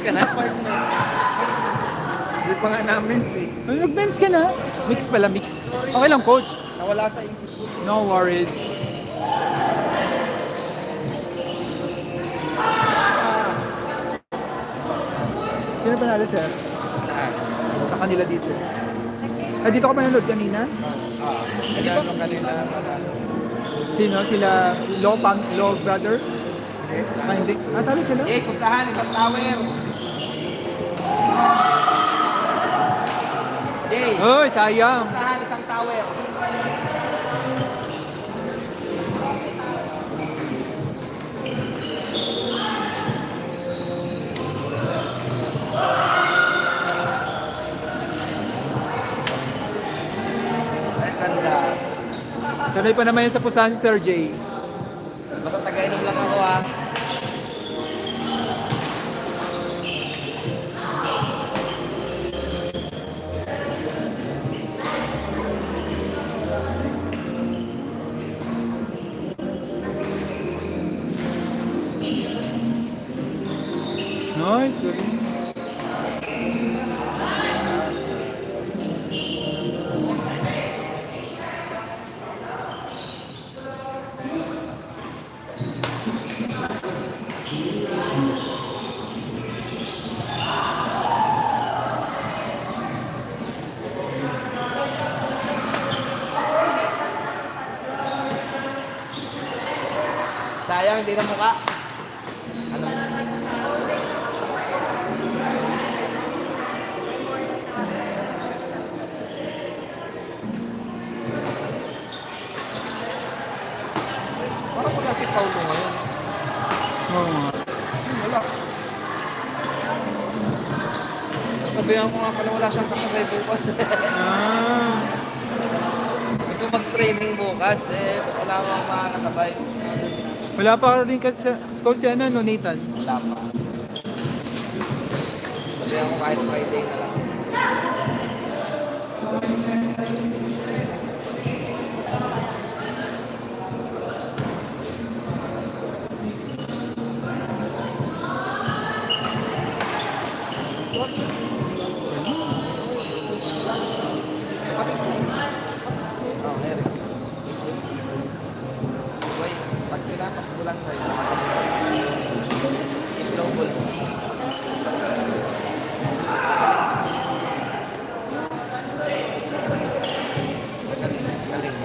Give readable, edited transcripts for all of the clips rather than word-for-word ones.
ka na? Hindi pa nga namin eh. Nag-bench ka na? Mix pala, mix. Okay lang, coach. Nawala sa isip ko. No worries. Sino panalo, sir? Sa kanila dito. Ay, dito ka ba nanood kanina? Hindi ba? Kanina. Sino? Sila Law Brother? Ah, hindi. Ah, talo sila? Eh, puntahan, isang tower. Eh, Uy, sayang. puntahan, isang tower. Ay, ganda. Sanay pa naman yan sa pustahan si Sir J. Basta taga-inom lang ako ha. Nice, galing. Sayang, hindi na mukha. Parang wala si Paulo ngayon. Oo nga. Wala. Sabihan ko nga pala wala siyang kasabay bukas. Ah, Gusto mag-training bukas eh. Wala akong makakasabay. wala pa rin kasi sa coach si ano, no, Nathan. Wala pa. Sabihan ko kahit Friday na lang. Kapatid ko. Oh, Eric. Wait, pag tinapas ko lang kayo. Global. Galing, galing.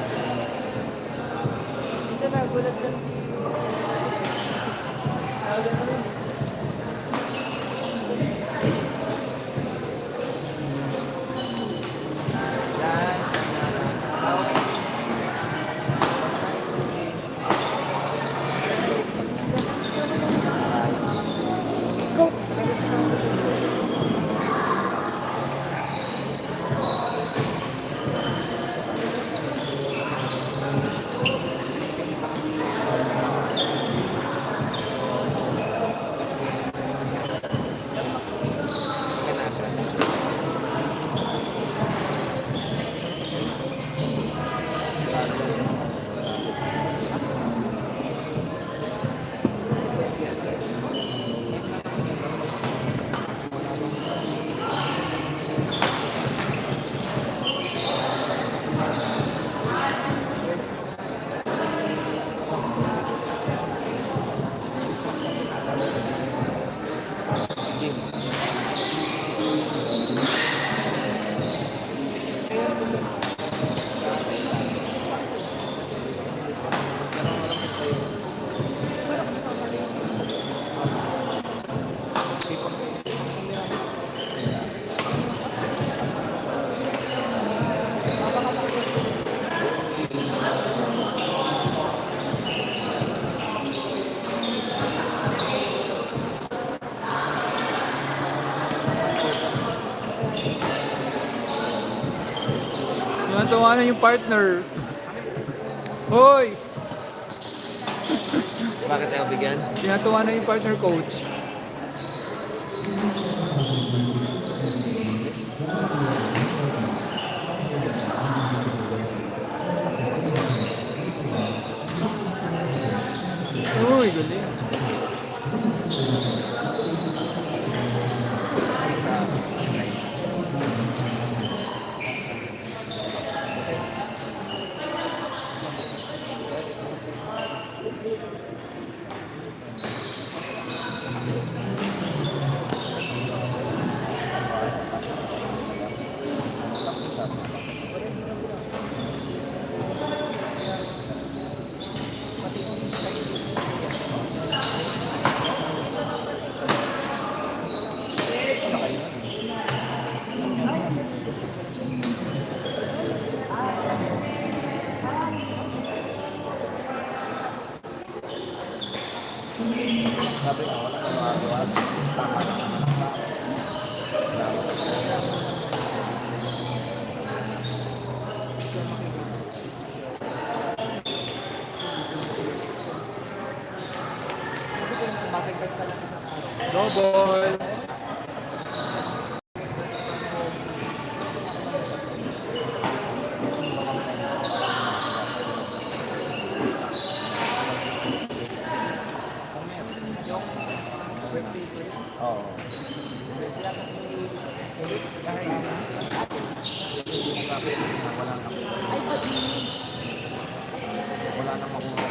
Tuwa na yung partner. Hoy! Bakit ayaw bigyan? Tinatuwa na yung partner, coach. Uy, galing. Double. Oo. Wala nang makuha.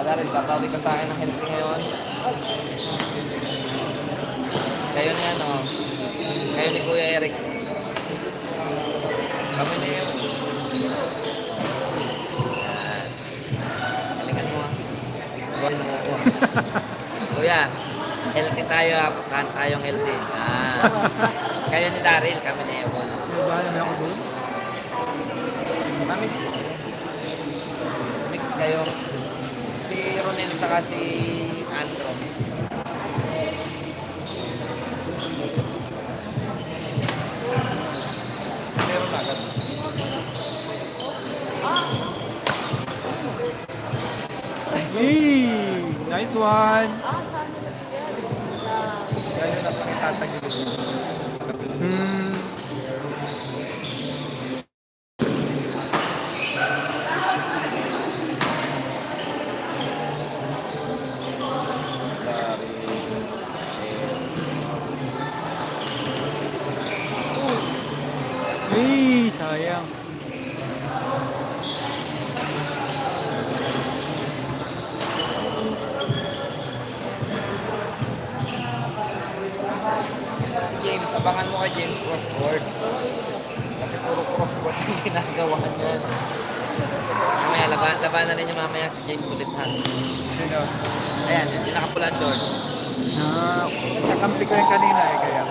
Daryl, babawi ka sa akin ng healthy ngayon. Kayo niya, no? Kayo ni Kuya Eric. Kami na yun. Yan. Galingan mo, ah. Galingan mo ako. Kuya, healthy tayo, ha? Pustahan tayong healthy. Yan. Kayo ni Daryl, kami na yun. Bahala na ako doon. Mami, mix kayo. Si Ronel saka si Andro. Meron agad. Hey! Nice one! Yan yung napakitatagin dito. Hey! Sayang. Si James, abangan mo kay James crossboard. Kasi puro crossboard yung ginagawa niyan. Mamaya, labanan ninyo mamaya si James ulit, ha? Sino? Ayan, yung nakapulang short. Nakampi ko yung kanina eh, kaya.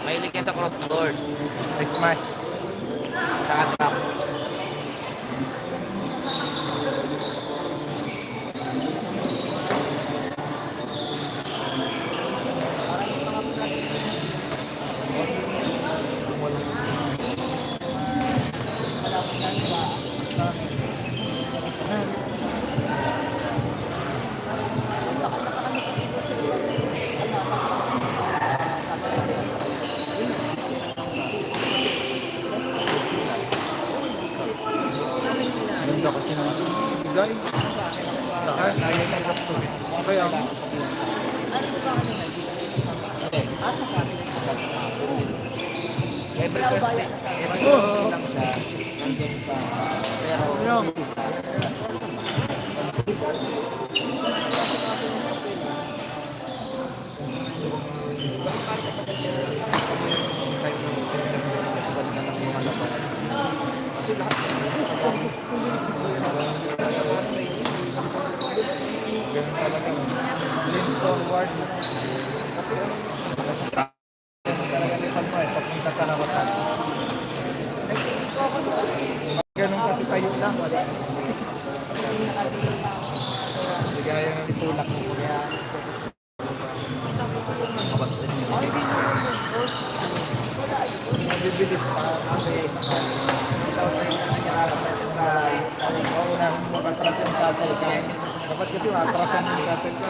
Mahilig yan sa crossboard. I smash. Saka trap. Ganda kasi naman. Guys. Takas. Kaya mo. Every Thursday lang siya. Nandun sa... Pero... Ayun. Kasi lahat Ganun talaga. Lean forward. Galitan mo eh, papunta sa nakatan. Ganun kasi tayo lang. Ligaya ng itulak mo. Kaya... Bibilis pa kasi ikaw sa yung nangyarap natin sa una makatras yung tatay ka. Dapat kasi makatras yung tatay ka.